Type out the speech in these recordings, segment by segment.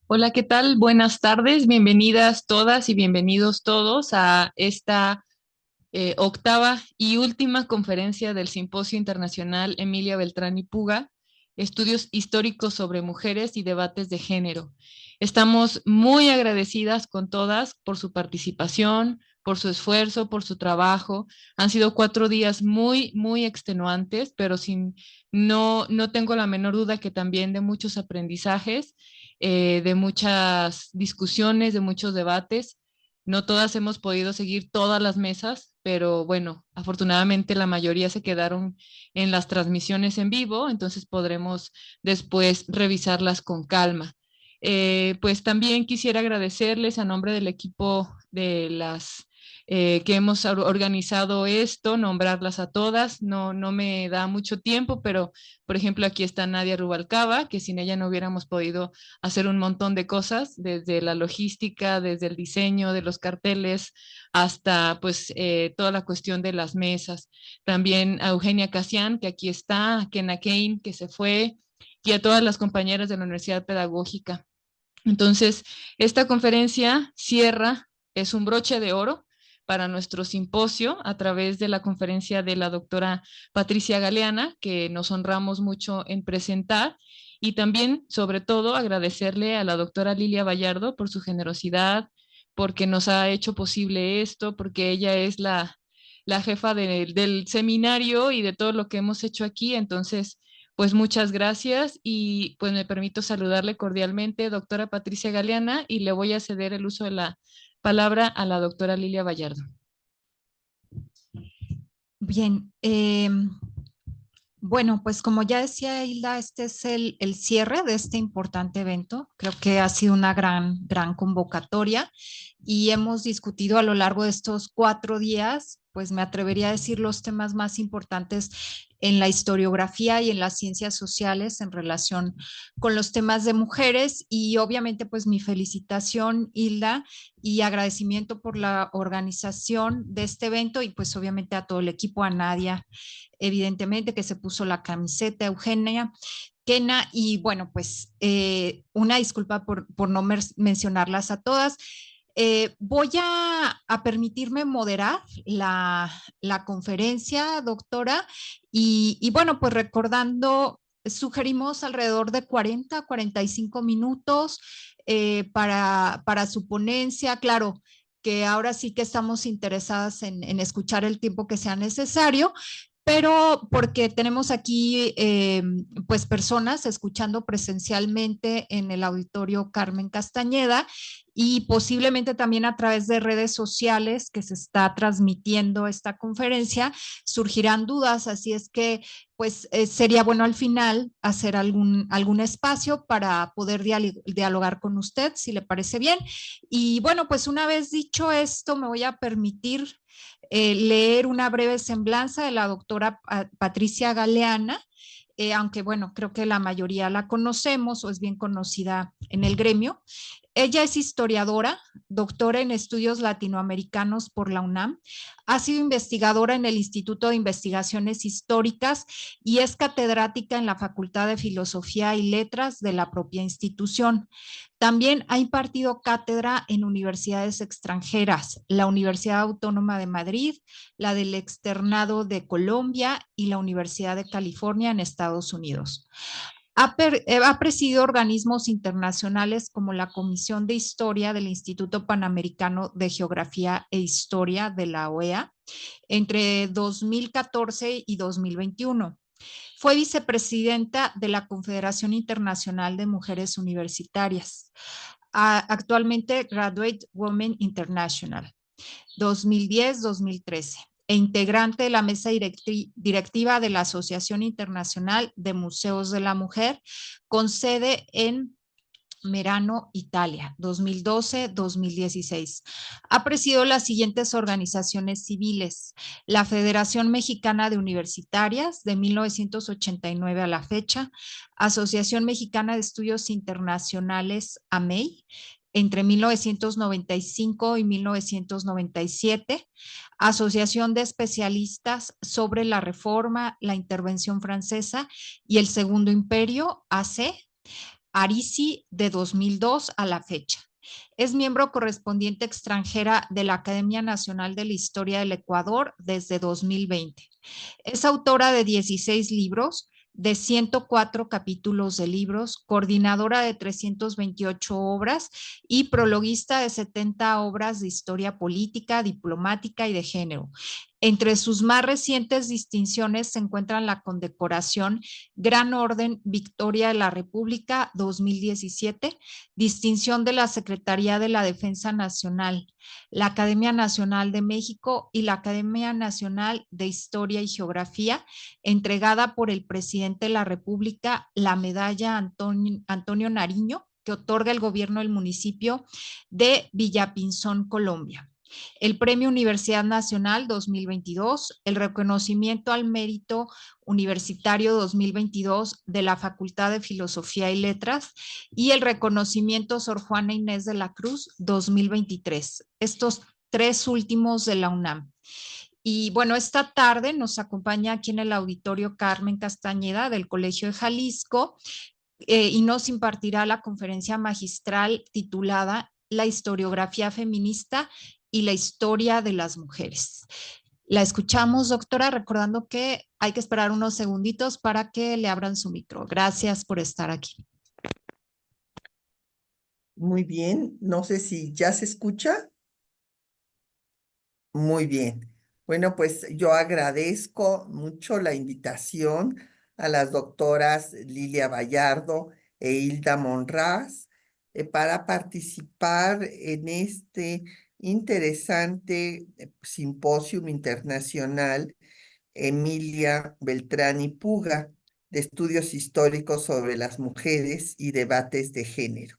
Hola, ¿qué tal? Buenas tardes, bienvenidas todas y bienvenidos todos a esta octava y última conferencia del Simposio Internacional Emilia Beltrán y Puga, Estudios Históricos sobre Mujeres y Debates de Género. Estamos muy agradecidas con todas por su participación, por su esfuerzo, por su trabajo. Han sido 4 días muy extenuantes, pero no tengo la menor duda que también de muchos aprendizajes, de muchas discusiones, de muchos debates. No todas hemos podido seguir todas las mesas, pero bueno, afortunadamente la mayoría se quedaron en las transmisiones en vivo, entonces podremos después revisarlas con calma. Pues también quisiera agradecerles a nombre del equipo de las que hemos organizado esto, nombrarlas a todas. No me da mucho tiempo, pero por ejemplo aquí está Nadia Rubalcaba, que sin ella no hubiéramos podido hacer un montón de cosas, desde la logística, desde el diseño de los carteles, hasta pues toda la cuestión de las mesas. También a Eugenia Casian, que aquí está, a Kena Kane, que se fue, y a todas las compañeras de la Universidad Pedagógica. Entonces, esta conferencia cierra, es un broche de oro para nuestro simposio a través de la conferencia de la doctora Patricia Galeana, que nos honramos mucho en presentar, y también, sobre todo, agradecerle a la doctora Lilia Vallardo por su generosidad, porque nos ha hecho posible esto, porque ella es la jefa del seminario y de todo lo que hemos hecho aquí. Entonces, pues muchas gracias y pues me permito saludarle cordialmente, doctora Patricia Galeana, y le voy a ceder el uso de la palabra a la doctora Lilia Vallardo. Bien, bueno, pues como ya decía Hilda, este es el cierre de este importante evento. Creo que ha sido una gran convocatoria y hemos discutido a lo largo de estos 4 días, pues me atrevería a decir los temas más importantes en la historiografía y en las ciencias sociales en relación con los temas de mujeres y obviamente pues mi felicitación, Hilda, y agradecimiento por la organización de este evento y pues obviamente a todo el equipo, a Nadia evidentemente, que se puso la camiseta, Eugenia, Kena, y bueno, pues una disculpa por no mencionarlas a todas. Voy a permitirme moderar la conferencia, doctora, y bueno, pues recordando, sugerimos alrededor de 40 a 45 minutos para su ponencia, claro que ahora sí que estamos interesadas en escuchar el tiempo que sea necesario, pero porque tenemos aquí pues personas escuchando presencialmente en el auditorio Carmen Castañeda y posiblemente también a través de redes sociales que se está transmitiendo esta conferencia, surgirán dudas, así es que pues sería bueno al final hacer algún espacio para poder dialogar con usted, si le parece bien. Y bueno, pues una vez dicho esto, me voy a permitir leer una breve semblanza de la doctora Patricia Galeana, aunque bueno, creo que la mayoría la conocemos o es bien conocida en el gremio. Ella es historiadora, doctora en estudios latinoamericanos por la UNAM, ha sido investigadora en el Instituto de Investigaciones Históricas y es catedrática en la Facultad de Filosofía y Letras de la propia institución. También ha impartido cátedra en universidades extranjeras, la Universidad Autónoma de Madrid, la del Externado de Colombia y la Universidad de California en Estados Unidos. Ha presidido organismos internacionales como la Comisión de Historia del Instituto Panamericano de Geografía e Historia de la OEA entre 2014 y 2021. Fue vicepresidenta de la Confederación Internacional de Mujeres Universitarias, actualmente Graduate Women International, 2010-2013 e integrante de la mesa directiva de la Asociación Internacional de Museos de la Mujer, con sede en Merano, Italia, 2012-2016. Ha presidido las siguientes organizaciones civiles: la Federación Mexicana de Universitarias, de 1989 a la fecha, Asociación Mexicana de Estudios Internacionales, AMEI, entre 1995 y 1997, Asociación de Especialistas sobre la Reforma, la Intervención Francesa y el Segundo Imperio, AC, Arisi de 2002 a la fecha. Es miembro correspondiente extranjera de la Academia Nacional de la Historia del Ecuador desde 2020. Es autora de 16 libros, de 104 capítulos de libros, coordinadora de 328 obras y prologuista de 70 obras de historia política, diplomática y de género. Entre sus más recientes distinciones se encuentran la condecoración Gran Orden Victoria de la República 2017, distinción de la Secretaría de la Defensa Nacional, la Academia Nacional de México y la Academia Nacional de Historia y Geografía, entregada por el presidente de la República, la medalla Antonio Nariño, que otorga el gobierno del municipio de Villapinzón, Colombia. El Premio Universidad Nacional 2022, el reconocimiento al mérito universitario 2022 de la Facultad de Filosofía y Letras y el reconocimiento Sor Juana Inés de la Cruz 2023. Estos tres últimos de la UNAM. Y bueno, esta tarde nos acompaña aquí en el auditorio Carmen Castañeda del Colegio de Jalisco y nos impartirá la conferencia magistral titulada La historiografía feminista y la historia de las mujeres. La escuchamos, doctora, recordando que hay que esperar unos segunditos para que le abran su micro. Gracias por estar aquí. Muy bien, no sé si ya se escucha. Muy bien. Bueno, pues yo agradezco mucho la invitación a las doctoras Lilia Vallardo e Hilda Monraz para participar en este interesante simposio internacional Emilia Beltrán y Puga de estudios históricos sobre las mujeres y debates de género.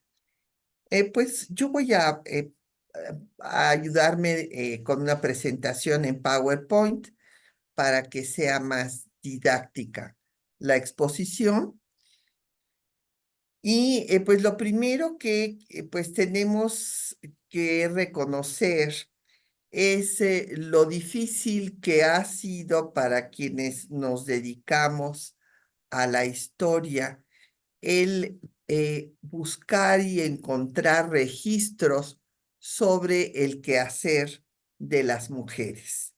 Pues yo voy a ayudarme con una presentación en PowerPoint para que sea más didáctica la exposición. Y pues lo primero que pues tenemos que reconocer es lo difícil que ha sido para quienes nos dedicamos a la historia el buscar y encontrar registros sobre el quehacer de las mujeres.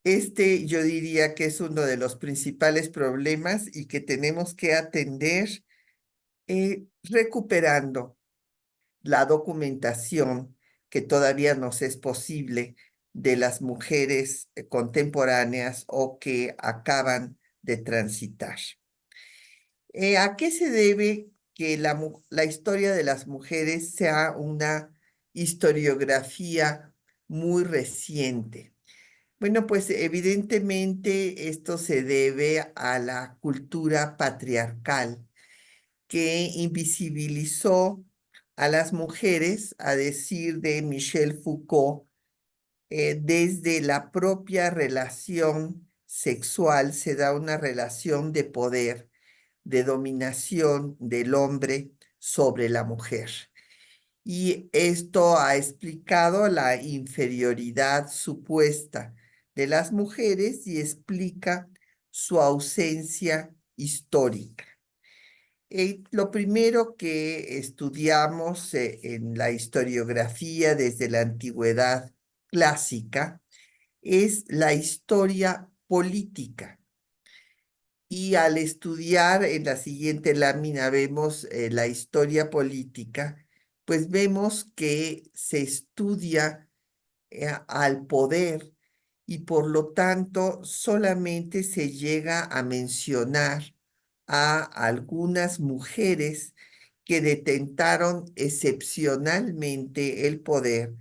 Este yo diría que es uno de los principales problemas y que tenemos que atender recuperando la documentación que todavía nos es posible de las mujeres contemporáneas o que acaban de transitar. ¿A qué se debe que la historia de las mujeres sea una historiografía muy reciente? Bueno, pues evidentemente esto se debe a la cultura patriarcal que invisibilizó a las mujeres, a decir de Michel Foucault, desde la propia relación sexual se da una relación de poder, de dominación del hombre sobre la mujer. Y esto ha explicado la inferioridad supuesta de las mujeres y explica su ausencia histórica. Lo primero que estudiamos en la historiografía desde la antigüedad clásica es la historia política. Y al estudiar en la siguiente lámina vemos la historia política, pues vemos que se estudia al poder y por lo tanto solamente se llega a mencionar a algunas mujeres que detentaron excepcionalmente el poder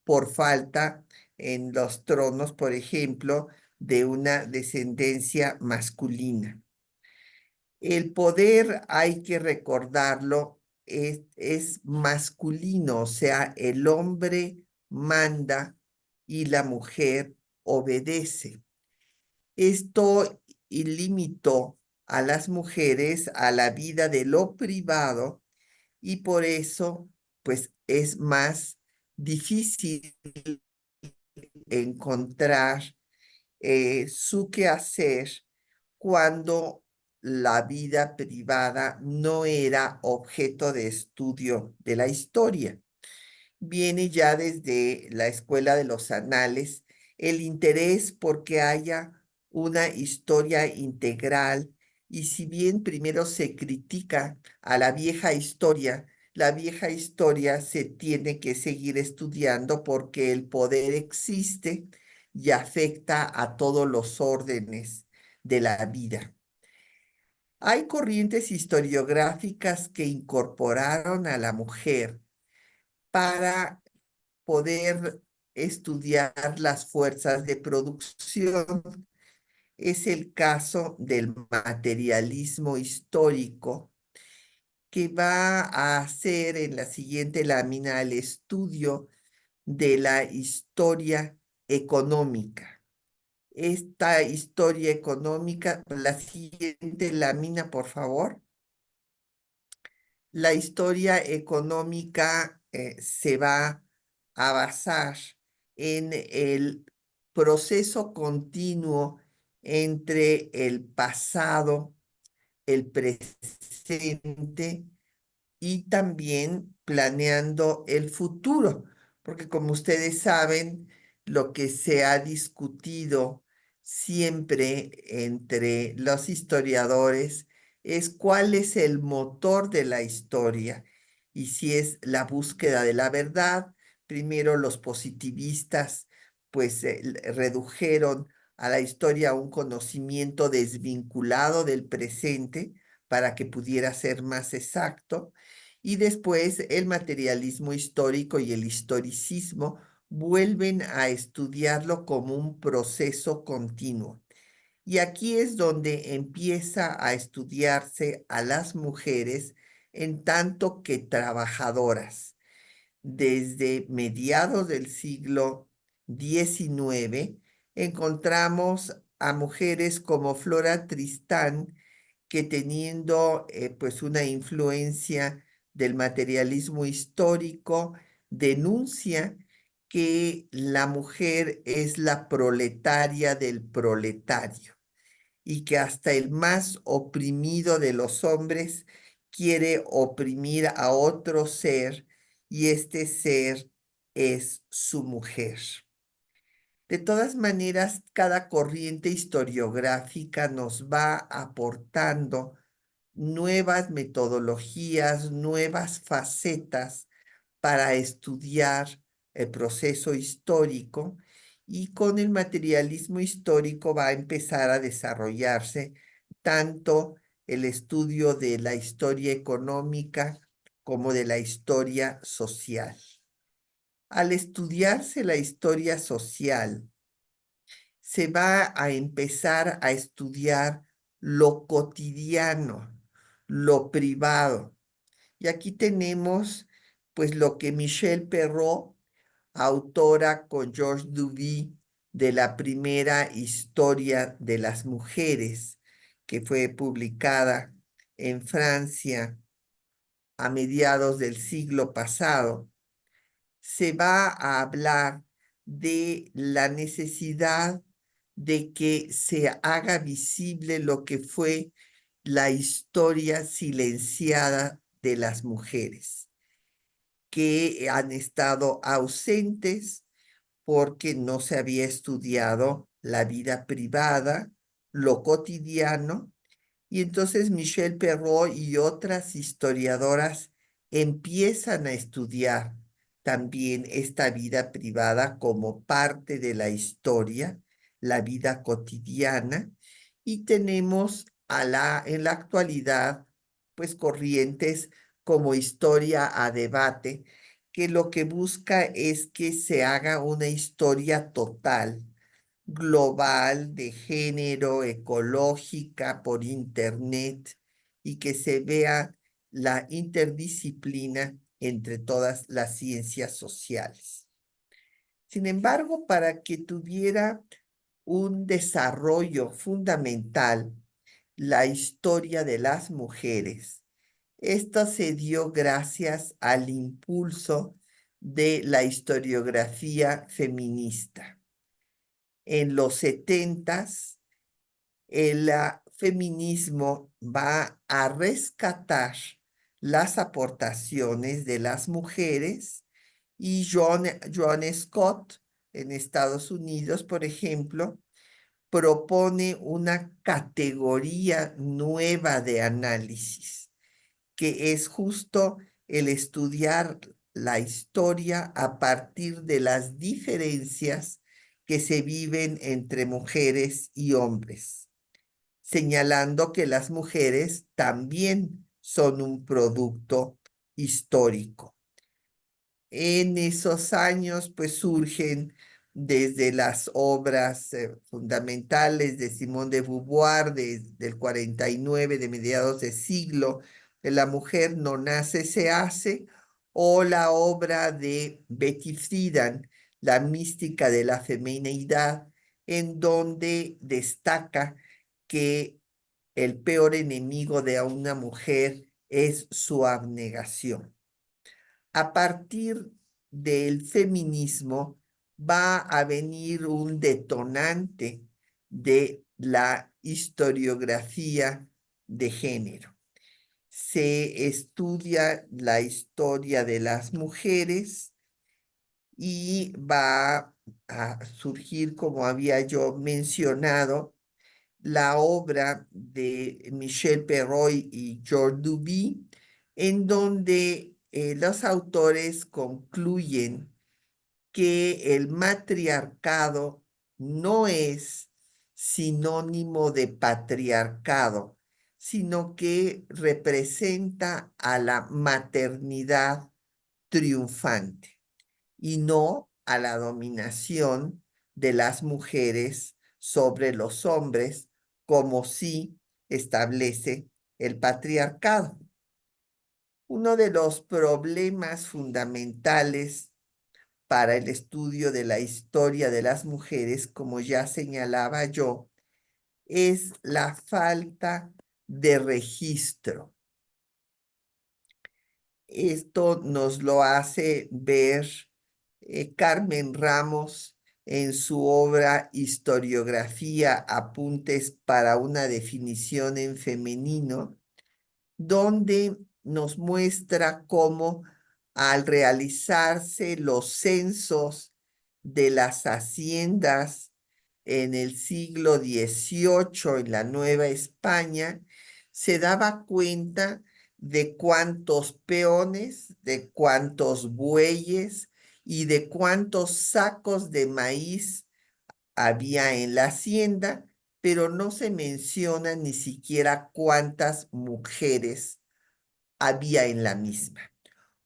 por falta en los tronos, por ejemplo, de una descendencia masculina. El poder, hay que recordarlo, es masculino, o sea, el hombre manda y la mujer obedece. Esto limitó a las mujeres a la vida de lo privado y por eso, pues, es más difícil encontrar su quehacer cuando la vida privada no era objeto de estudio de la historia. Viene ya desde la escuela de los anales el interés porque haya una historia integral, y si bien primero se critica a la vieja historia se tiene que seguir estudiando porque el poder existe y afecta a todos los órdenes de la vida. Hay corrientes historiográficas que incorporaron a la mujer para poder estudiar las fuerzas de producción. Es el caso del materialismo histórico, que va a hacer en la siguiente lámina el estudio de la historia económica. Esta historia económica, la siguiente lámina, por favor. La historia económica se va a basar en el proceso continuo entre el pasado, el presente y también planeando el futuro, porque como ustedes saben, lo que se ha discutido siempre entre los historiadores es cuál es el motor de la historia y si es la búsqueda de la verdad. Primero los positivistas pues redujeron a la historia a un conocimiento desvinculado del presente para que pudiera ser más exacto. Y después el materialismo histórico y el historicismo vuelven a estudiarlo como un proceso continuo. Y aquí es donde empieza a estudiarse a las mujeres en tanto que trabajadoras. Desde mediados del siglo XIX encontramos a mujeres como Flora Tristán, que teniendo pues una influencia del materialismo histórico, denuncia que la mujer es la proletaria del proletario y que hasta el más oprimido de los hombres quiere oprimir a otro ser, y este ser es su mujer. De todas maneras, cada corriente historiográfica nos va aportando nuevas metodologías, nuevas facetas para estudiar el proceso histórico, y con el materialismo histórico va a empezar a desarrollarse tanto el estudio de la historia económica como de la historia social. Al estudiarse la historia social, se va a empezar a estudiar lo cotidiano, lo privado. Y aquí tenemos pues lo que Michelle Perrault, autora con Georges Duby de la primera historia de las mujeres, que fue publicada en Francia a mediados del siglo pasado, se va a hablar de la necesidad de que se haga visible lo que fue la historia silenciada de las mujeres, que han estado ausentes porque no se había estudiado la vida privada, lo cotidiano. Y entonces Michelle Perrault y otras historiadoras empiezan a estudiar también esta vida privada como parte de la historia, la vida cotidiana, y tenemos en la actualidad pues corrientes como Historia a Debate, que lo que busca es que se haga una historia total, global, de género, ecológica, por internet, y que se vea la interdisciplina entre todas las ciencias sociales. Sin embargo, para que tuviera un desarrollo fundamental la historia de las mujeres, esto se dio gracias al impulso de la historiografía feminista. En los 70s, la feminismo va a rescatar las aportaciones de las mujeres y John Scott en Estados Unidos, por ejemplo, propone una categoría nueva de análisis, que es justo el estudiar la historia a partir de las diferencias que se viven entre mujeres y hombres, señalando que las mujeres también son un producto histórico. En esos años, pues surgen desde las obras fundamentales de Simone de Beauvoir del 49, de mediados de siglo, de La mujer no nace, se hace, o la obra de Betty Friedan, La mística de la femineidad, en donde destaca que el peor enemigo de una mujer es su abnegación. A partir del feminismo va a venir un detonante de la historiografía de género. Se estudia la historia de las mujeres y va a surgir, como había yo mencionado, la obra de Michel Perroy y George Duby, en donde los autores concluyen que el matriarcado no es sinónimo de patriarcado, sino que representa a la maternidad triunfante y no a la dominación de las mujeres sobre los hombres, como sí establece el patriarcado. Uno de los problemas fundamentales para el estudio de la historia de las mujeres, como ya señalaba yo, es la falta de registro. Esto nos lo hace ver Carmen Ramos en su obra Historiografía, apuntes para una definición en femenino, donde nos muestra cómo al realizarse los censos de las haciendas en el siglo XVIII en la Nueva España, se daba cuenta de cuántos peones, de cuántos bueyes y de cuántos sacos de maíz había en la hacienda, pero no se menciona ni siquiera cuántas mujeres había en la misma.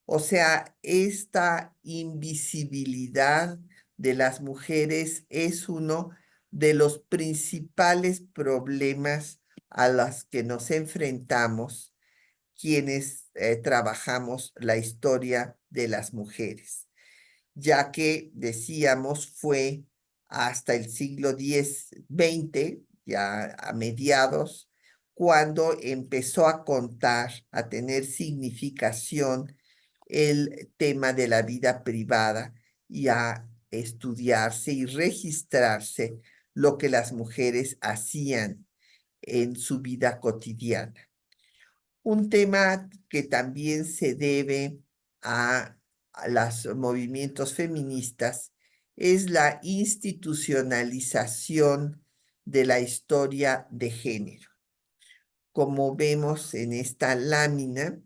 O sea, esta invisibilidad de las mujeres es uno de los principales problemas a los que nos enfrentamos quienes trabajamos la historia de las mujeres, ya que, decíamos, fue hasta el siglo XX, ya a mediados, cuando empezó a contar, a tener significación el tema de la vida privada y a estudiarse y registrarse lo que las mujeres hacían en su vida cotidiana. Un tema que también se debe a los movimientos feministas es la institucionalización de la historia de género. Como vemos en esta lámina,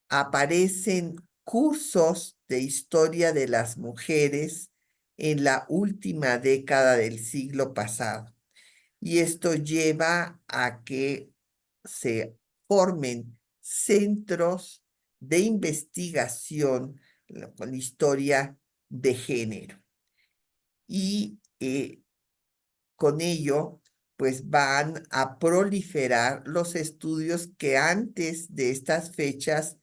aparecen cursos de historia de las mujeres en la última década del siglo pasado. Y esto lleva a que se formen centros de investigación con la historia de género. Y con ello, pues van a proliferar los estudios que antes de estas fechas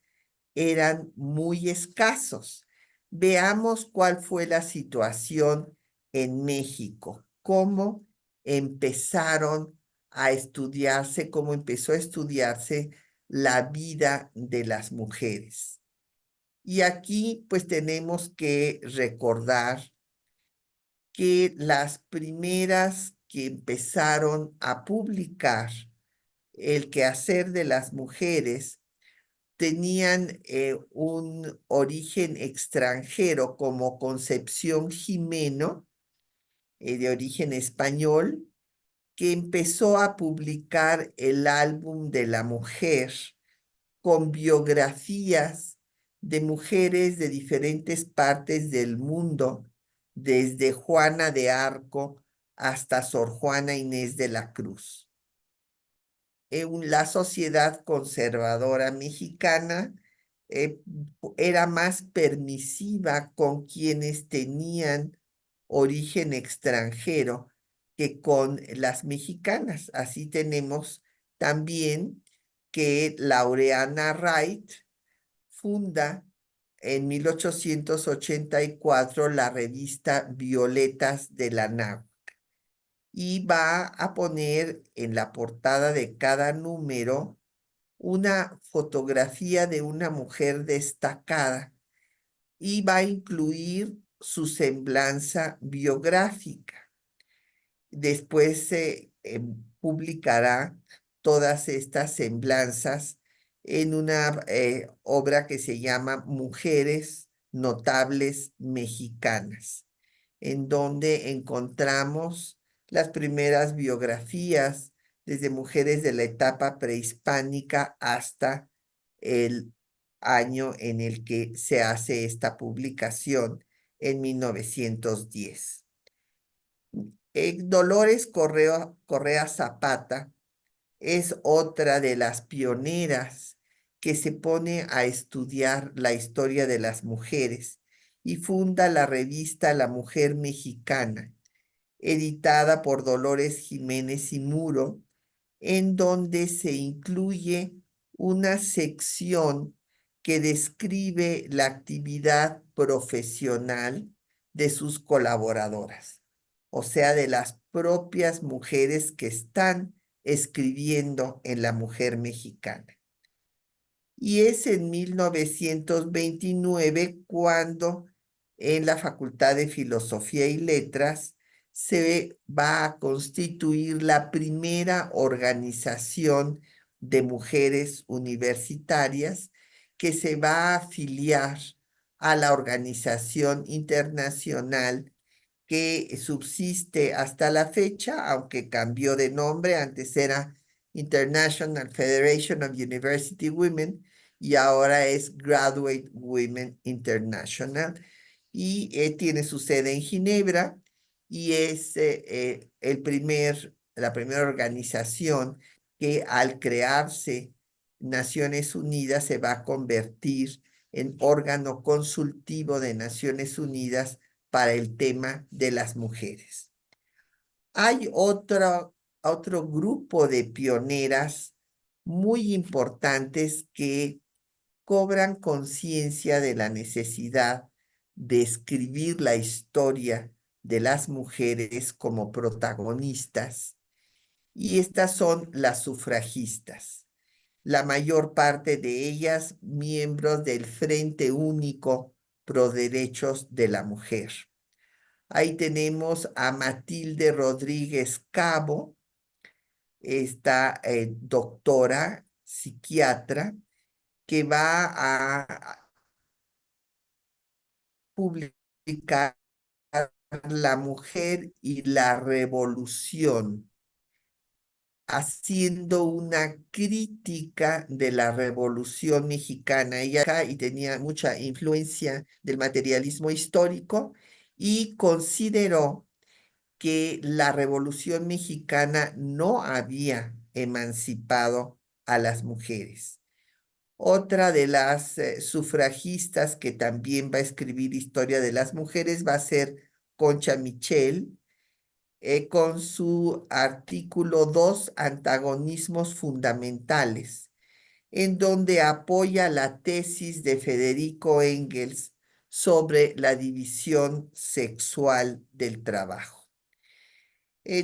eran muy escasos. Veamos cuál fue la situación en México, cómo empezaron a estudiarse, cómo empezó a estudiarse la vida de las mujeres. Y aquí pues tenemos que recordar que las primeras que empezaron a publicar el quehacer de las mujeres tenían un origen extranjero, como Concepción Jimeno, de origen español, que empezó a publicar el álbum de la mujer con biografías de mujeres de diferentes partes del mundo, desde Juana de Arco hasta Sor Juana Inés de la Cruz. La sociedad conservadora mexicana era más permisiva con quienes tenían origen extranjero que con las mexicanas. Así tenemos también que Laureana Wright funda en 1884 la revista Violetas de la Náhuatl y va a poner en la portada de cada número una fotografía de una mujer destacada y va a incluir su semblanza biográfica. Después se publicará todas estas semblanzas en una obra que se llama Mujeres Notables Mexicanas, en donde encontramos las primeras biografías desde mujeres de la etapa prehispánica hasta el año en el que se hace esta publicación, en 1910. Dolores Correa Zapata es otra de las pioneras que se pone a estudiar la historia de las mujeres y funda la revista La Mujer Mexicana, editada por Dolores Jiménez y Muro, en donde se incluye una sección que describe la actividad profesional de sus colaboradoras, o sea, de las propias mujeres que están escribiendo en La Mujer Mexicana. Y es en 1929 cuando en la Facultad de Filosofía y Letras se va a constituir la primera organización de mujeres universitarias que se va a afiliar a la Organización Internacional que subsiste hasta la fecha, aunque cambió de nombre. Antes era International Federation of University Women y ahora es Graduate Women International, y tiene su sede en Ginebra y es la primera organización que, al crearse Naciones Unidas, se va a convertir en órgano consultivo de Naciones Unidas para el tema de las mujeres. Hay otro grupo de pioneras muy importantes que cobran conciencia de la necesidad de escribir la historia de las mujeres como protagonistas, y estas son las sufragistas, la mayor parte de ellas miembros del Frente Único Pro Derechos de la Mujer. Ahí tenemos a Matilde Rodríguez Cabo, esta doctora psiquiatra, que va a publicar La Mujer y la Revolución, haciendo una crítica de la Revolución Mexicana. Ella acá y tenía mucha influencia del materialismo histórico y consideró que la Revolución Mexicana no había emancipado a las mujeres. Otra de las sufragistas que también va a escribir historia de las mujeres va a ser Concha Michel, con su artículo 2, Antagonismos Fundamentales, en donde apoya la tesis de Federico Engels sobre la división sexual del trabajo.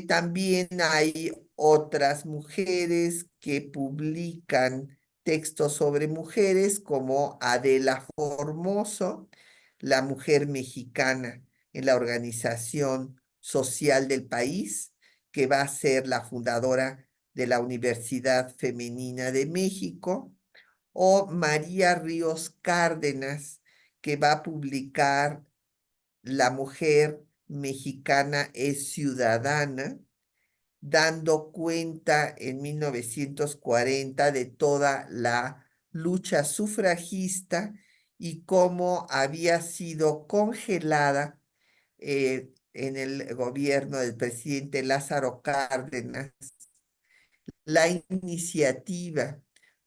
También hay otras mujeres que publican textos sobre mujeres, como Adela Formoso, la mujer mexicana en la Organización Social del País, que va a ser la fundadora de la Universidad Femenina de México, o María Ríos Cárdenas, que va a publicar La mujer mexicana es ciudadana, dando cuenta en 1940 de toda la lucha sufragista y cómo había sido congelada en el gobierno del presidente Lázaro Cárdenas la iniciativa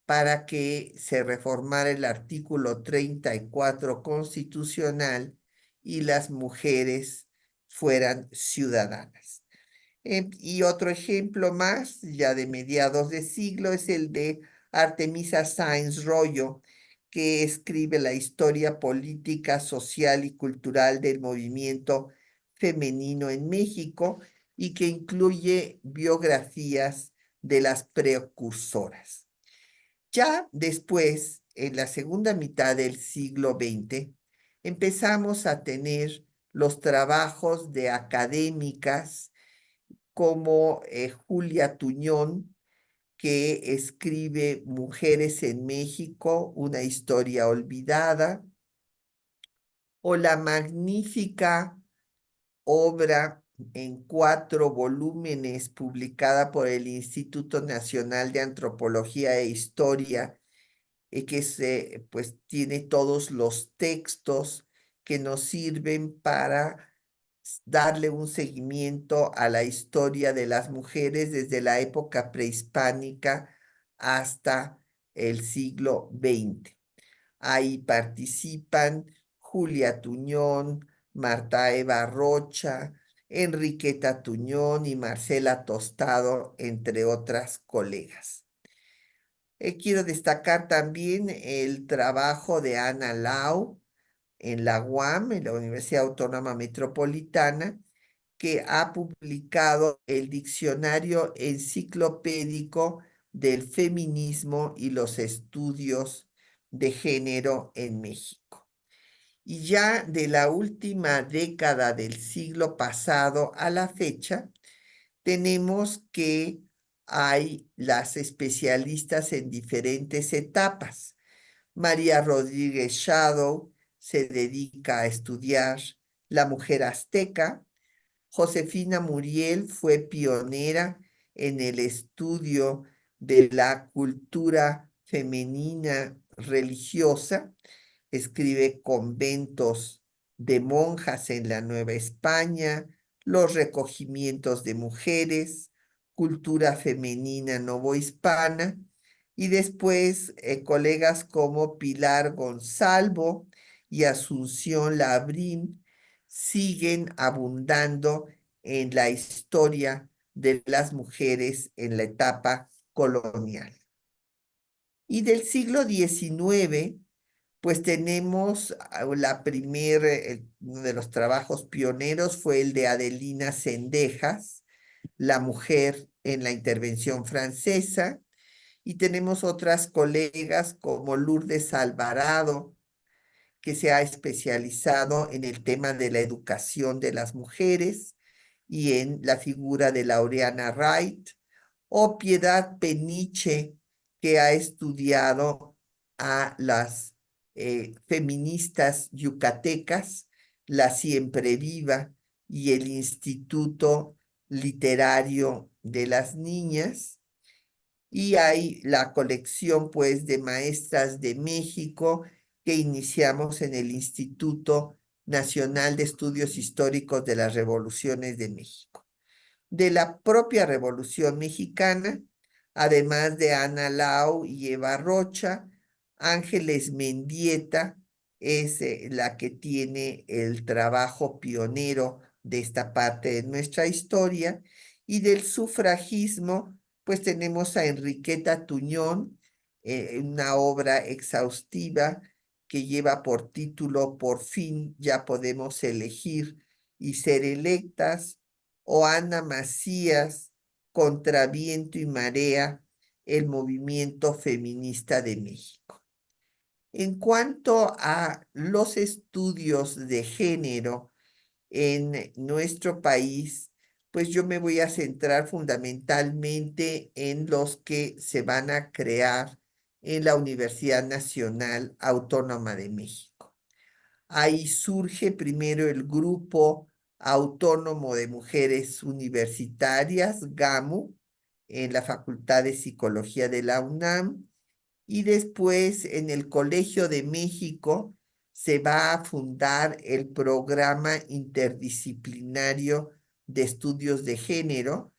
para que se reformara el artículo 34 constitucional y las mujeres fueran ciudadanas. Y otro ejemplo más, ya de mediados de siglo, es el de Artemisa Sáenz Royo, que escribe la historia política, social y cultural del movimiento femenino en México y que incluye biografías de las precursoras. Ya después, en la segunda mitad del siglo XX, empezamos a tener los trabajos de académicas como Julia Tuñón, que escribe Mujeres en México, una historia olvidada, o la magnífica obra en 4 volúmenes publicada por el Instituto Nacional de Antropología e Historia, que pues tiene todos los textos que nos sirven para darle un seguimiento a la historia de las mujeres desde la época prehispánica hasta el siglo XX. Ahí participan Julia Tuñón, Marta Eva Rocha, Enriqueta Tuñón y Marcela Tostado, entre otras colegas. Quiero destacar también el trabajo de Ana Lau en la UAM, en la Universidad Autónoma Metropolitana, que ha publicado el Diccionario Enciclopédico del Feminismo y los Estudios de Género en México. Y ya de la última década del siglo pasado a la fecha, tenemos que hay las especialistas en diferentes etapas. María Rodríguez Shadow se dedica a estudiar la mujer azteca. Josefina Muriel fue pionera en el estudio de la cultura femenina religiosa. Escribe Conventos de monjas en la Nueva España, Los recogimientos de mujeres, Cultura femenina novohispana, y después colegas como Pilar Gonzalvo y Asunción Labrín siguen abundando en la historia de las mujeres en la etapa colonial. Y del siglo XIX, pues tenemos uno de los trabajos pioneros fue el de Adelina Cendejas, La mujer en la intervención francesa, y tenemos otras colegas como Lourdes Alvarado, que se ha especializado en el tema de la educación de las mujeres y en la figura de Laureana Wright, o Piedad Peniche, que ha estudiado a las feministas yucatecas, La Siempre Viva y el Instituto Literario de las Niñas. Y hay la colección, pues, de maestras de México que iniciamos en el Instituto Nacional de Estudios Históricos de las Revoluciones de México. De la propia Revolución Mexicana, además de Ana Lau y Eva Rocha, Ángeles Mendieta es la que tiene el trabajo pionero de esta parte de nuestra historia, y del sufragismo, pues tenemos a Enriqueta Tuñón, una obra exhaustiva que lleva por título Por fin ya podemos elegir y ser electas, o Ana Macías, Contra viento y marea, el movimiento feminista de México. En cuanto a los estudios de género en nuestro país, pues yo me voy a centrar fundamentalmente en los que se van a crear en la Universidad Nacional Autónoma de México. Ahí surge primero el Grupo Autónomo de Mujeres Universitarias, GAMU, en la Facultad de Psicología de la UNAM, y después en el Colegio de México se va a fundar el Programa Interdisciplinario de Estudios de Género,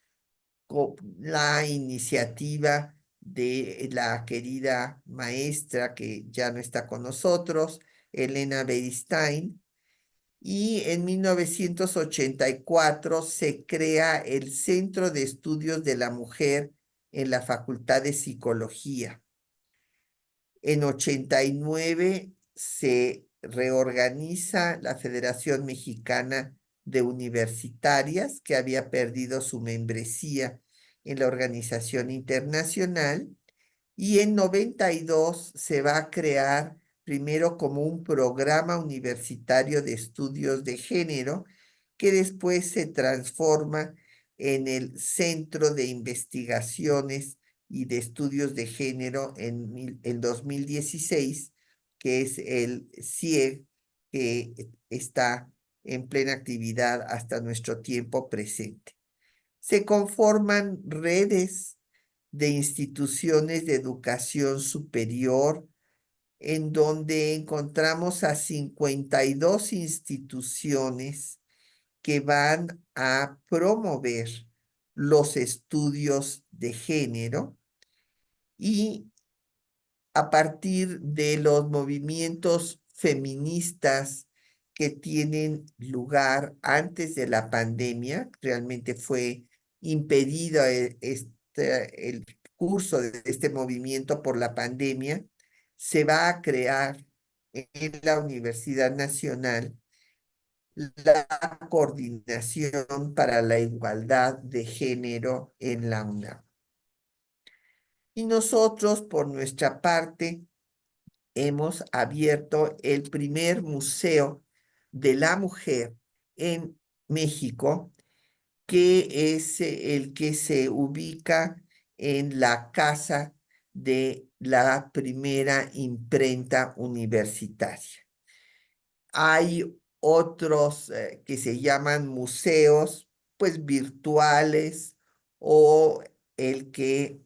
con la iniciativa de la querida maestra que ya no está con nosotros, Elena Beristain, y en 1984 se crea el Centro de Estudios de la Mujer en la Facultad de Psicología. En 89 se reorganiza la Federación Mexicana de Universitarias, que había perdido su membresía en la organización internacional, y en 92 se va a crear primero como un programa universitario de estudios de género, que después se transforma en el Centro de Investigaciones y de Estudios de Género en 2016, que es el CIEG, que está en plena actividad hasta nuestro tiempo presente. Se conforman redes de instituciones de educación superior, en donde encontramos a 52 instituciones que van a promover los estudios de género, y a partir de los movimientos feministas que tienen lugar antes de la pandemia, realmente fue impedido el curso de este movimiento por la pandemia, se va a crear en la Universidad Nacional la Coordinación para la Igualdad de Género en la UNAM. Y nosotros, por nuestra parte, hemos abierto el primer museo de la mujer en México, que es el que se ubica en la casa de la primera imprenta universitaria. Hay otros que se llaman museos, pues virtuales, o el que,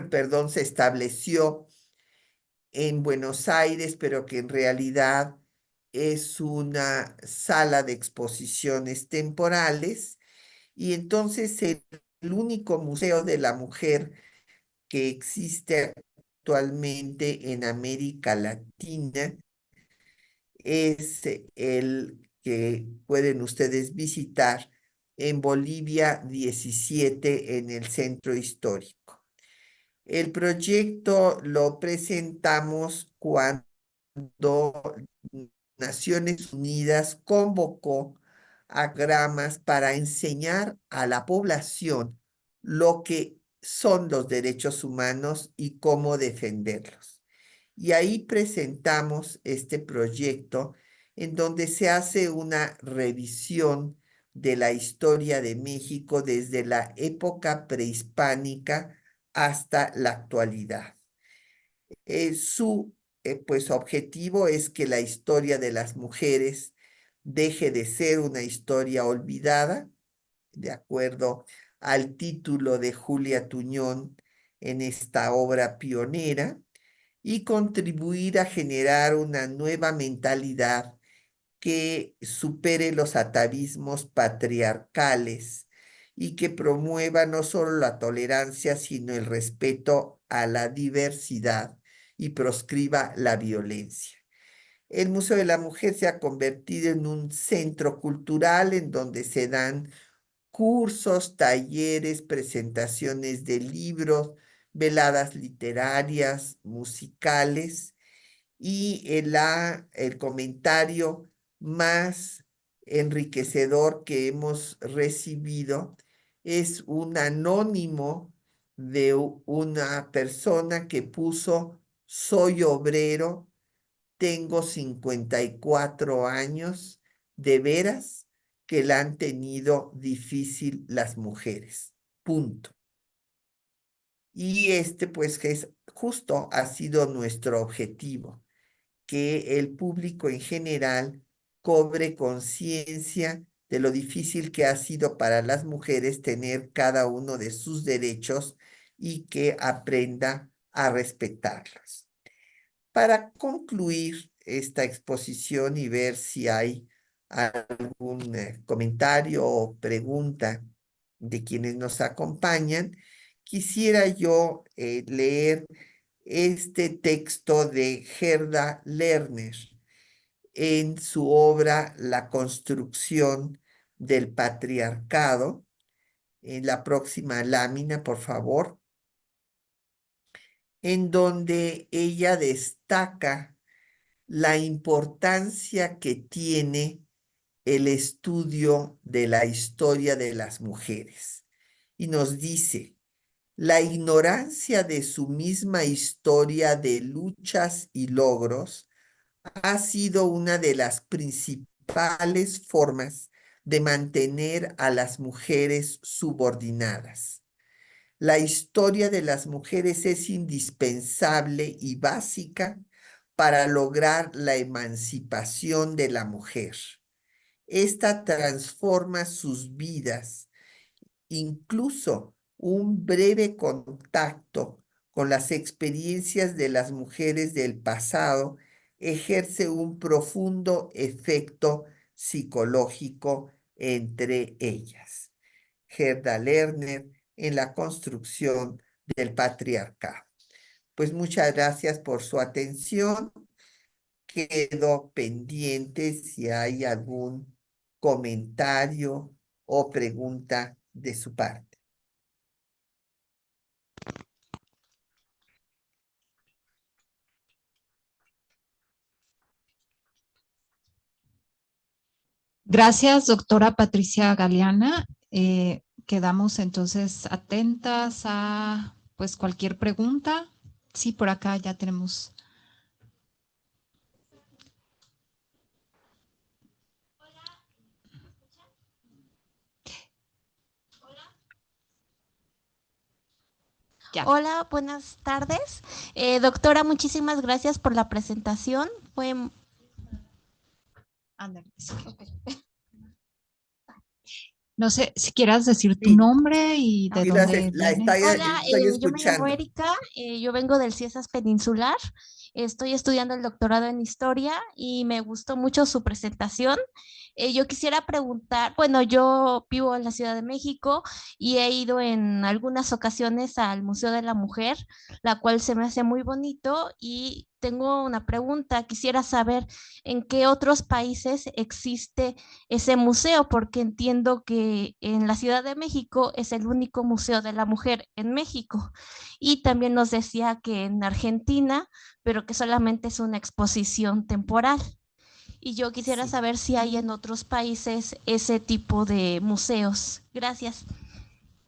perdón, se estableció en Buenos Aires, pero que en realidad es una sala de exposiciones temporales. Y entonces el único museo de la mujer que existe actualmente en América Latina es el que pueden ustedes visitar en Bolivia 17, en el centro histórico. El proyecto lo presentamos cuando Naciones Unidas convocó a Gramas para enseñar a la población lo que son los derechos humanos y cómo defenderlos. Y ahí presentamos este proyecto en donde se hace una revisión de la historia de México desde la época prehispánica hasta la actualidad. Su pues, objetivo es que la historia de las mujeres deje de ser una historia olvidada, de acuerdo al título de Julia Tuñón en esta obra pionera, y contribuir a generar una nueva mentalidad que supere los atavismos patriarcales y que promueva no solo la tolerancia, sino el respeto a la diversidad y proscriba la violencia. El Museo de la Mujer se ha convertido en un centro cultural en donde se dan cursos, talleres, presentaciones de libros, veladas literarias, musicales, y el comentario más enriquecedor que hemos recibido es un anónimo de una persona que puso: soy obrero, tengo 54 años, ¿de veras que la han tenido difícil las mujeres. Punto. Y pues, que es justo ha sido nuestro objetivo, que el público en general cobre conciencia de lo difícil que ha sido para las mujeres tener cada uno de sus derechos y que aprenda a respetarlos. Para concluir esta exposición y ver si hay algún comentario o pregunta de quienes nos acompañan, quisiera yo leer este texto de Gerda Lerner en su obra La construcción del patriarcado. En la próxima lámina, por favor, en donde ella destaca la importancia que tiene el estudio de la historia de las mujeres. Y nos dice, la ignorancia de su misma historia de luchas y logros ha sido una de las principales formas de mantener a las mujeres subordinadas. La historia de las mujeres es indispensable y básica para lograr la emancipación de la mujer. Esta transforma sus vidas. Incluso un breve contacto con las experiencias de las mujeres del pasado ejerce un profundo efecto psicológico entre ellas. Gerda Lerner en la construcción del patriarcado. Pues muchas gracias por su atención. Quedo pendiente si hay algún comentario o pregunta de su parte. Gracias, doctora Patricia Galeana. Quedamos entonces atentas a pues cualquier pregunta. Sí, por acá ya tenemos. Ya. Hola, buenas tardes. Doctora, muchísimas gracias por la presentación. Ándale, sí. Okay. No sé si quieras decir tu Sí. nombre y de dónde vienes. Hola, estoy yo me llamo escuchando. Erika, yo vengo del CIESAS Peninsular, estoy estudiando el doctorado en Historia y me gustó mucho su presentación. Yo quisiera preguntar, bueno, yo vivo en la Ciudad de México y he ido en algunas ocasiones al Museo de la Mujer, la cual se me hace muy bonito y tengo una pregunta. Quisiera saber en qué otros países existe ese museo, porque entiendo que en la Ciudad de México es el único museo de la mujer en México. Y también nos decía que en Argentina, pero que solamente es una exposición temporal. Y yo quisiera Sí. saber si hay en otros países ese tipo de museos. Gracias.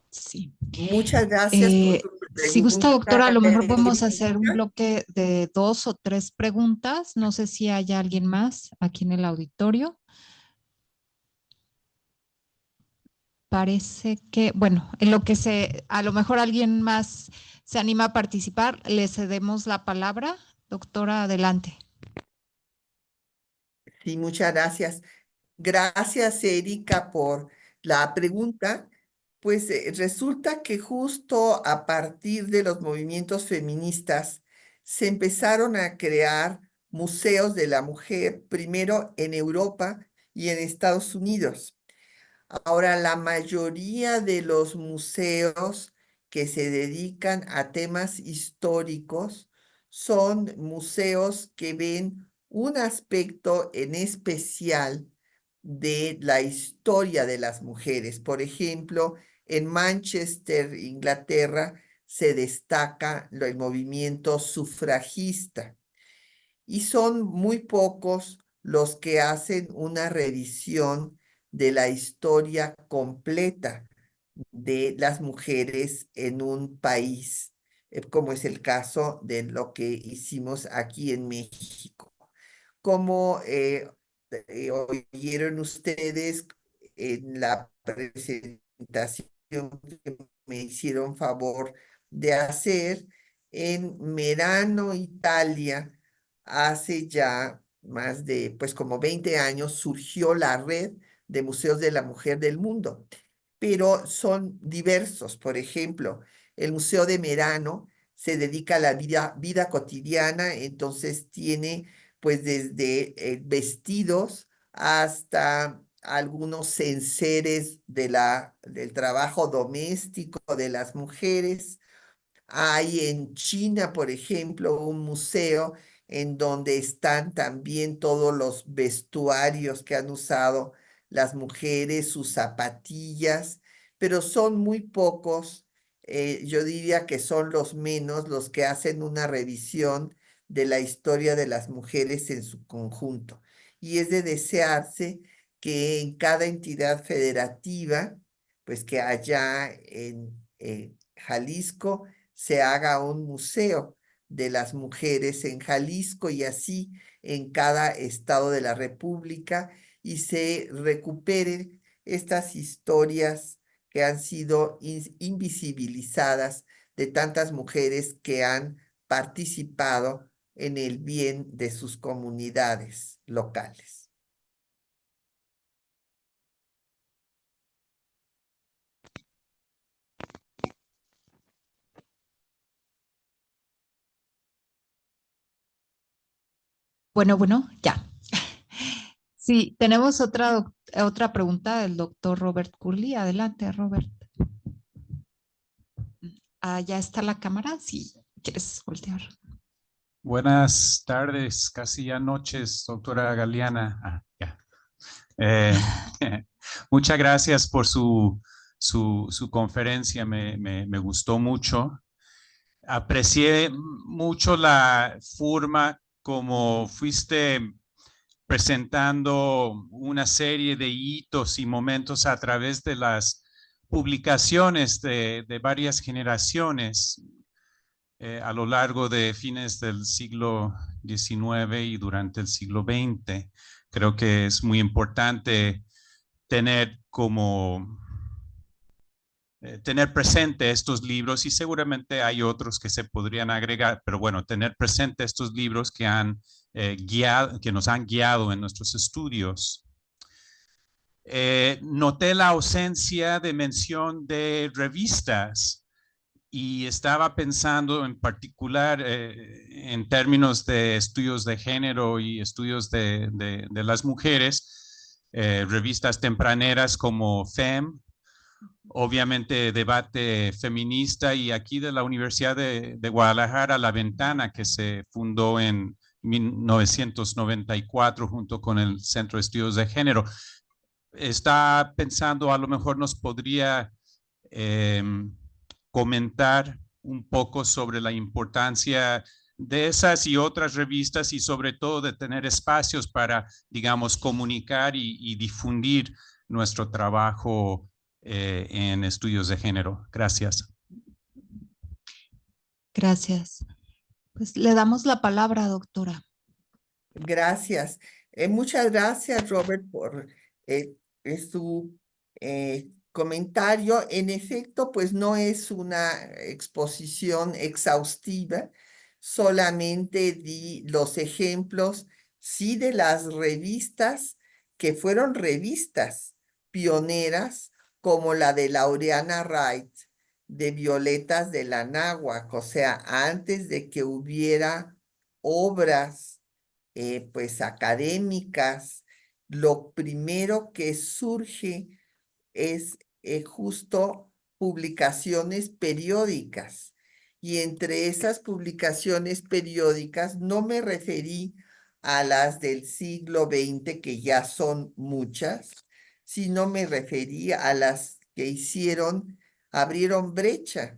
Sí. Muchas gracias por tu Si gusta, doctora, a pregunta, lo mejor podemos hacer un Erika. bloque de 2 o 3 preguntas. No sé si hay alguien más aquí en el auditorio. Parece que, bueno, en lo que a lo mejor alguien más se anima a participar, le cedemos la palabra. Doctora, adelante. Sí, muchas gracias. Gracias, Erika, por la pregunta. Pues resulta que justo a partir de los movimientos feministas se empezaron a crear museos de la mujer, primero en Europa y en Estados Unidos. Ahora, la mayoría de los museos que se dedican a temas históricos son museos que ven un aspecto en especial de la historia de las mujeres. Por ejemplo, en Manchester, Inglaterra, se destaca el movimiento sufragista y son muy pocos los que hacen una revisión de la historia completa de las mujeres en un país, como es el caso de lo que hicimos aquí en México. Como oyeron ustedes, en la presentación que me hicieron favor de hacer en Merano, Italia, hace ya más de, pues como 20 años, surgió la red de museos de la mujer del mundo, pero son diversos. Por ejemplo, el Museo de Merano se dedica a la vida cotidiana, entonces tiene pues desde vestidos hasta algunos enseres del trabajo doméstico de las mujeres. Hay en China, por ejemplo, un museo en donde están también todos los vestuarios que han usado las mujeres, sus zapatillas, pero son muy pocos, yo diría que son los menos los que hacen una revisión de la historia de las mujeres en su conjunto. Y es de desearse que en cada entidad federativa, pues que allá en Jalisco, se haga un museo de las mujeres en Jalisco y así en cada estado de la República, y se recuperen estas historias que han sido invisibilizadas de tantas mujeres que han participado en el bien de sus comunidades locales. Bueno, ya. Sí, tenemos otra pregunta del doctor Robert Curley. Adelante, Robert. Ah, ¿ya está la cámara? Sí, ¿quieres voltear? Buenas tardes, casi ya noches, doctora Galeana. Ya. Eh, muchas gracias por su conferencia, me gustó mucho. Aprecié mucho la forma como fuiste presentando una serie de hitos y momentos a través de las publicaciones de varias generaciones a lo largo de fines del siglo XIX y durante el siglo XX. Creo que es muy importante tener tener presente estos libros, y seguramente hay otros que se podrían agregar, pero bueno, tener presente estos libros que que nos han guiado en nuestros estudios. Noté la ausencia de mención de revistas y estaba pensando en particular en términos de estudios de género y estudios de las mujeres, revistas tempraneras como FEM, obviamente debate feminista, y aquí de la Universidad de Guadalajara, La Ventana, que se fundó en 1994 junto con el Centro de Estudios de Género. Está pensando, a lo mejor nos podría comentar un poco sobre la importancia de esas y otras revistas, y sobre todo de tener espacios para, digamos, comunicar y difundir nuestro trabajo en estudios de género. Gracias. Gracias. Pues le damos la palabra, doctora. Gracias. Muchas gracias, Robert, por su comentario. En efecto, pues no es una exposición exhaustiva, solamente di los ejemplos, sí, de las revistas que fueron revistas pioneras, como la de Laureana Wright, de Violetas de la Náhuac, o sea, antes de que hubiera obras pues académicas. Lo primero que surge es justo publicaciones periódicas. Y entre esas publicaciones periódicas no me referí a las del siglo XX, que ya son muchas, sino me referí a las que abrieron brecha,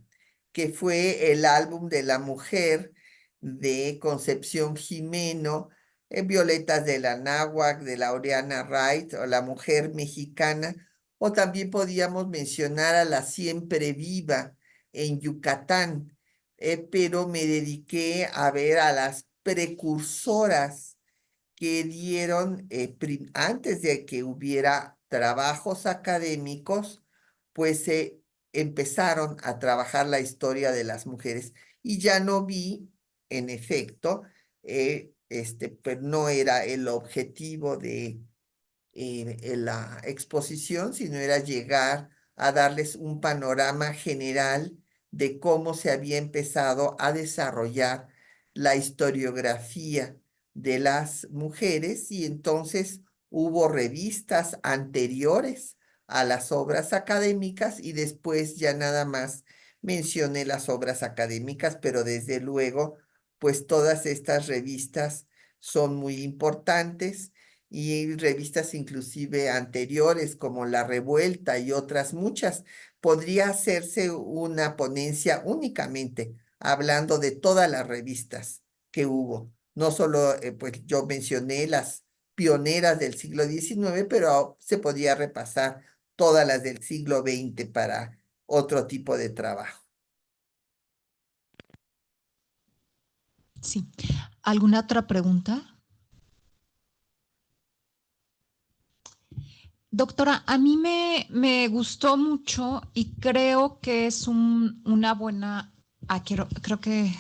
que fue el álbum de la mujer de Concepción Jimeno, Violetas de la Náhuac, de Laureana Wright, o La Mujer Mexicana, o también podíamos mencionar a La Siempre Viva en Yucatán, pero me dediqué a ver a las precursoras que dieron antes de que hubiera trabajos académicos, pues se empezaron a trabajar la historia de las mujeres. Y ya no vi, en efecto, pues no era el objetivo de en la exposición, sino era llegar a darles un panorama general de cómo se había empezado a desarrollar la historiografía de las mujeres, y entonces hubo revistas anteriores a las obras académicas y después ya nada más mencioné las obras académicas, pero desde luego, pues todas estas revistas son muy importantes, y revistas inclusive anteriores como La Revuelta y otras muchas. Podría hacerse una ponencia únicamente hablando de todas las revistas que hubo. No solo, pues yo mencioné las pioneras del siglo XIX, pero se podía repasar todas las del siglo XX para otro tipo de trabajo. Sí. ¿Alguna otra pregunta? Doctora, a mí me gustó mucho y creo que es una buena, creo que,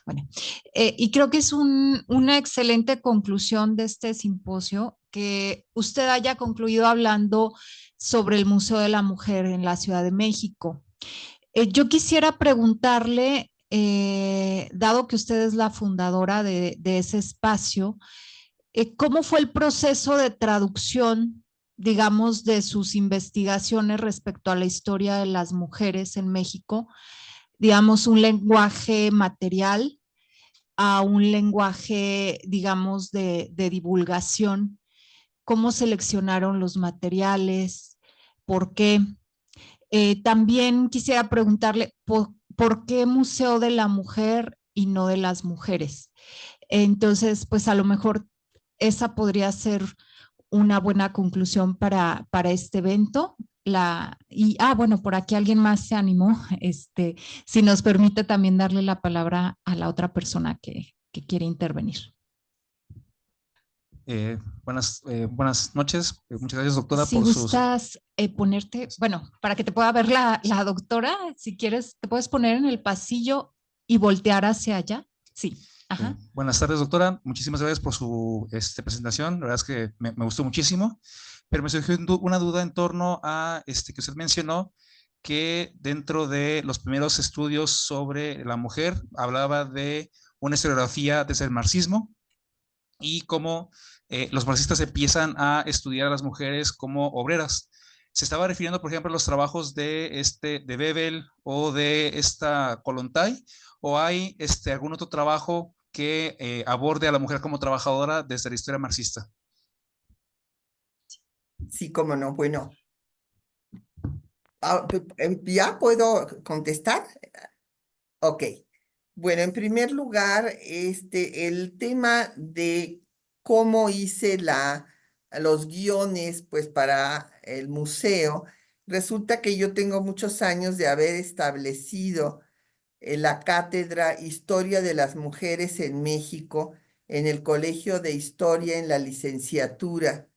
bueno, y creo que es una excelente conclusión de este simposio que usted haya concluido hablando sobre el Museo de la Mujer en la Ciudad de México. Yo quisiera preguntarle, dado que usted es la fundadora de ese espacio, ¿cómo fue el proceso de traducción, digamos, de sus investigaciones respecto a la historia de las mujeres en México? Digamos, un lenguaje material a un lenguaje, digamos, de divulgación. ¿Cómo seleccionaron los materiales? ¿Por qué? También quisiera preguntarle, ¿por qué Museo de la Mujer y no de las mujeres? Entonces, pues a lo mejor esa podría ser una buena conclusión para este evento. Bueno, por aquí alguien más se animó. Si nos permite también darle la palabra a la otra persona que quiere intervenir. Buenas noches. Muchas gracias, doctora, Si por gustas ponerte, bueno, para que te pueda ver la doctora, si quieres, te puedes poner en el pasillo y voltear hacia allá. Sí. Ajá. Buenas tardes, doctora. Muchísimas gracias por su presentación. La verdad es que me gustó muchísimo, pero me surgió una duda en torno a que usted mencionó que dentro de los primeros estudios sobre la mujer hablaba de una historiografía desde el marxismo y cómo los marxistas empiezan a estudiar a las mujeres como obreras. Se estaba refiriendo, por ejemplo, a los trabajos de Bebel o de esta Kollontai, o hay algún otro trabajo que aborde a la mujer como trabajadora desde la historia marxista. Sí, cómo no. Bueno, ¿ya puedo contestar? Ok. Bueno, en primer lugar, el tema de cómo hice los guiones, pues, para el museo, resulta que yo tengo muchos años de haber establecido la cátedra Historia de las Mujeres en México en el Colegio de Historia en la licenciatura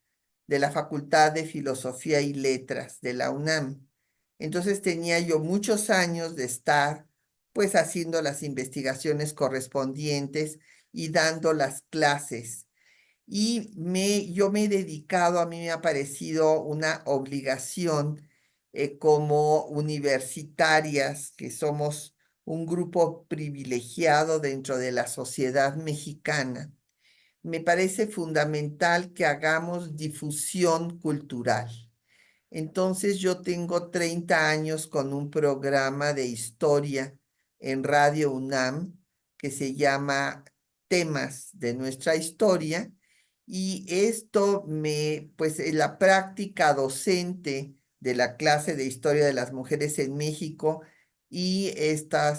de la Facultad de Filosofía y Letras de la UNAM. Entonces tenía yo muchos años de estar pues haciendo las investigaciones correspondientes y dando las clases. Y yo me he dedicado, a mí me ha parecido una obligación como universitarias, que somos un grupo privilegiado dentro de la sociedad mexicana. Me parece fundamental que hagamos difusión cultural. Entonces yo tengo 30 años con un programa de historia en Radio UNAM que se llama Temas de nuestra historia, y esto pues en la práctica docente de la clase de historia de las mujeres en México y esta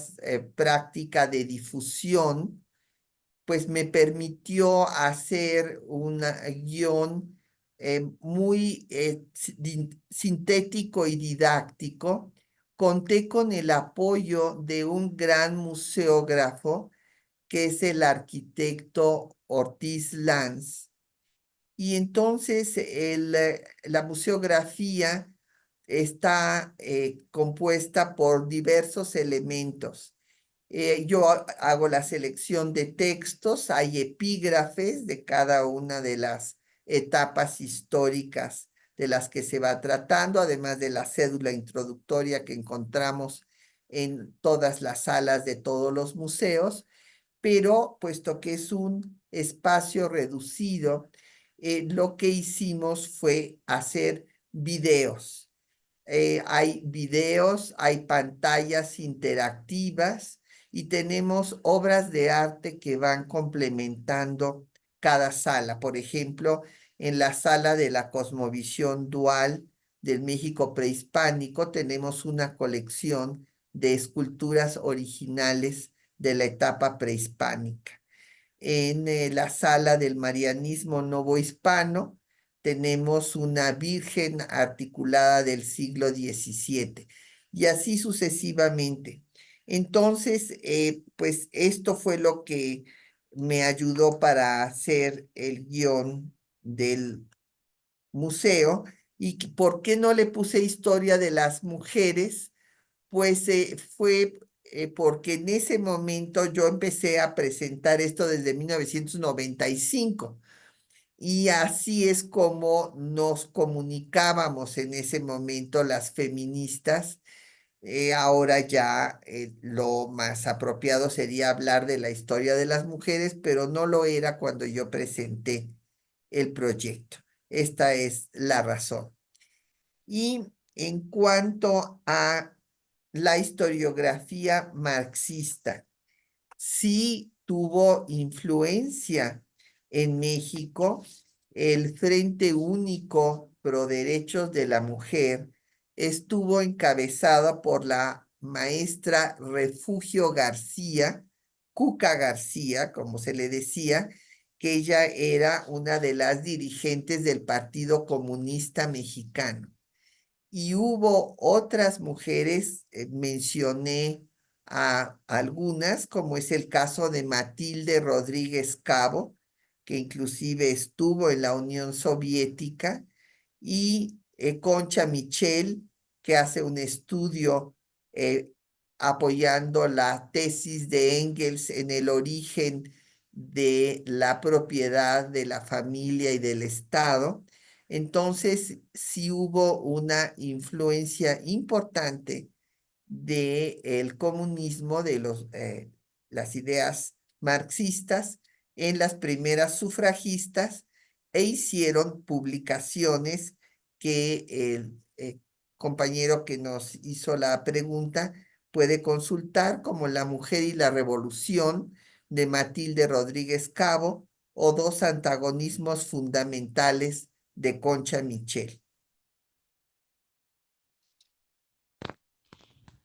práctica de difusión, pues me permitió hacer un guión muy sintético y didáctico. Conté con el apoyo de un gran museógrafo que es el arquitecto Ortiz Lanz, Y entonces la museografía está compuesta por diversos elementos. Yo hago la selección de textos, hay epígrafes de cada una de las etapas históricas de las que se va tratando, además de la cédula introductoria que encontramos en todas las salas de todos los museos, pero puesto que es un espacio reducido, lo que hicimos fue hacer videos. Hay videos, hay pantallas interactivas y tenemos obras de arte que van complementando cada sala. Por ejemplo, en la sala de la Cosmovisión Dual del México prehispánico tenemos una colección de esculturas originales de la etapa prehispánica. En la sala del Marianismo Novohispano tenemos una Virgen articulada del siglo XVII y así sucesivamente. Entonces, pues esto fue lo que me ayudó para hacer el guión del museo. ¿Y por qué no le puse historia de las mujeres? Pues fue porque en ese momento yo empecé a presentar esto desde 1995 y así es como nos comunicábamos en ese momento las feministas. Ahora ya lo más apropiado sería hablar de la historia de las mujeres, pero no lo era cuando yo presenté el proyecto. Esta es la razón. Y en cuanto a la historiografía marxista, sí tuvo influencia en México. El Frente Único Pro Derechos de la Mujer estuvo encabezado por la maestra Refugio García, Cuca García, como se le decía, que ella era una de las dirigentes del Partido Comunista Mexicano. Y hubo otras mujeres, mencioné a algunas, como es el caso de Matilde Rodríguez Cabo, que inclusive estuvo en la Unión Soviética, y Concha Michel, que hace un estudio apoyando la tesis de Engels en el origen de la propiedad de la familia y del Estado. Entonces, sí hubo una influencia importante del comunismo, de las ideas marxistas en las primeras sufragistas e hicieron publicaciones que el compañero que nos hizo la pregunta puede consultar, como La Mujer y la Revolución de Matilde Rodríguez Cabo o Dos antagonismos fundamentales de Concha Michel.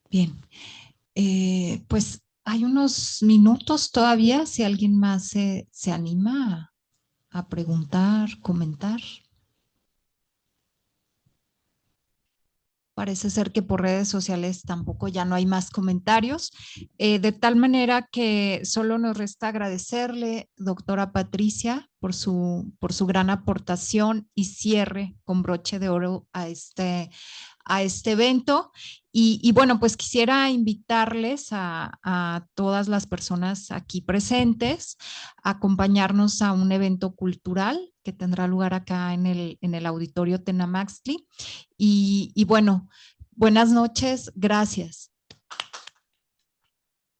Bien, pues hay unos minutos todavía, si alguien más se anima a preguntar, comentar. Parece ser que por redes sociales tampoco ya no hay más comentarios, de tal manera que solo nos resta agradecerle, doctora Patricia, por su gran aportación y cierre con broche de oro a este evento. Y bueno, pues quisiera invitarles a todas las personas aquí presentes a acompañarnos a un evento cultural que tendrá lugar acá en el Auditorio Tenamaxtli. Y bueno, buenas noches, gracias.